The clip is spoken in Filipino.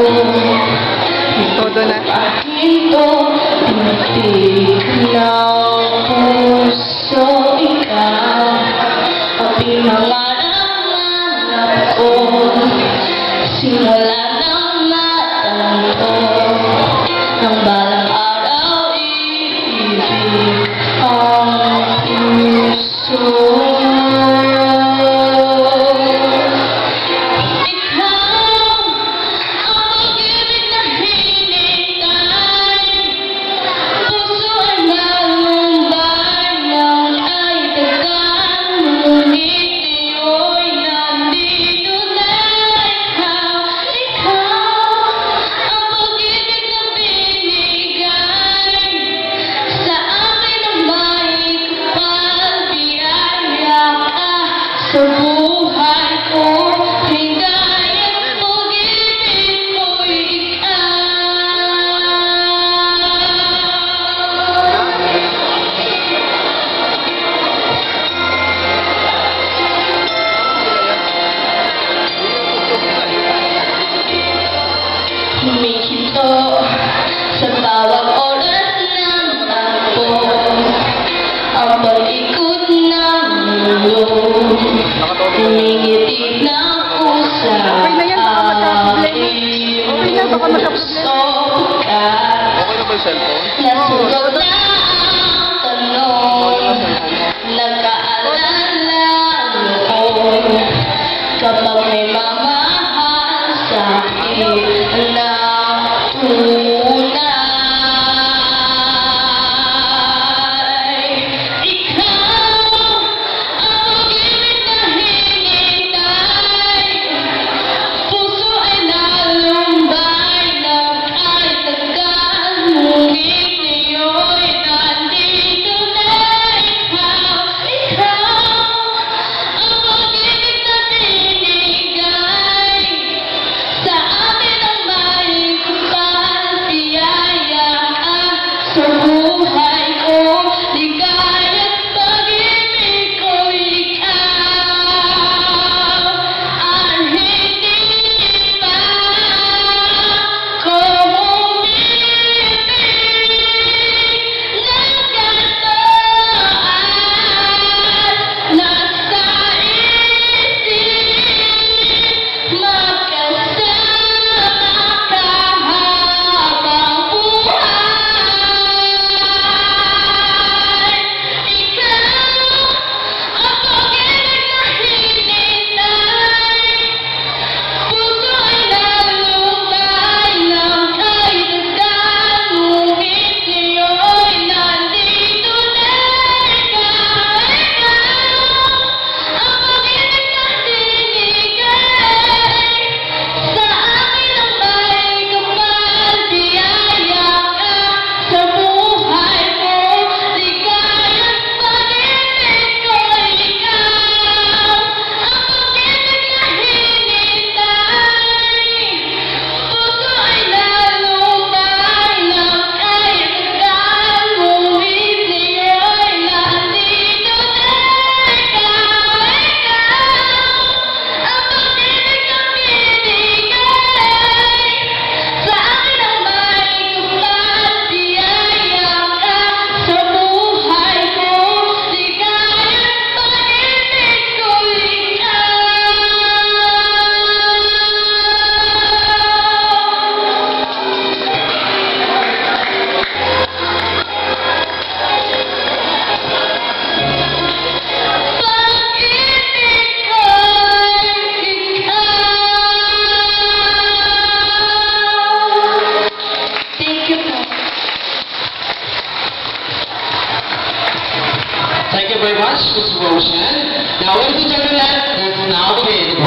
Todo na. Ito, tinitilaw puso ikaw. Ang pinangarap ko, simula ng natanto. Nang balang araw, iibig ang puso. Sa buhay ko, hingga't pag-ibig ko'y ikaw. Humihinto sa bawat oras ng takbo, ang pag-ikot ng mundo. Humingitig ng pusa aking puso ka. Nasunog na ang tanong, nagkaalala noon, kapag may mamahal sa'kin na tunay. Sa buhay ko, ligaya't pag-ibig ko'y ikaw. At hindi pa ko umibig na ganito at nasa isip magkasama ka habang buhay. Thank you very much, Ms. Roshan. Now, ladies and gentlemen, let's now begin.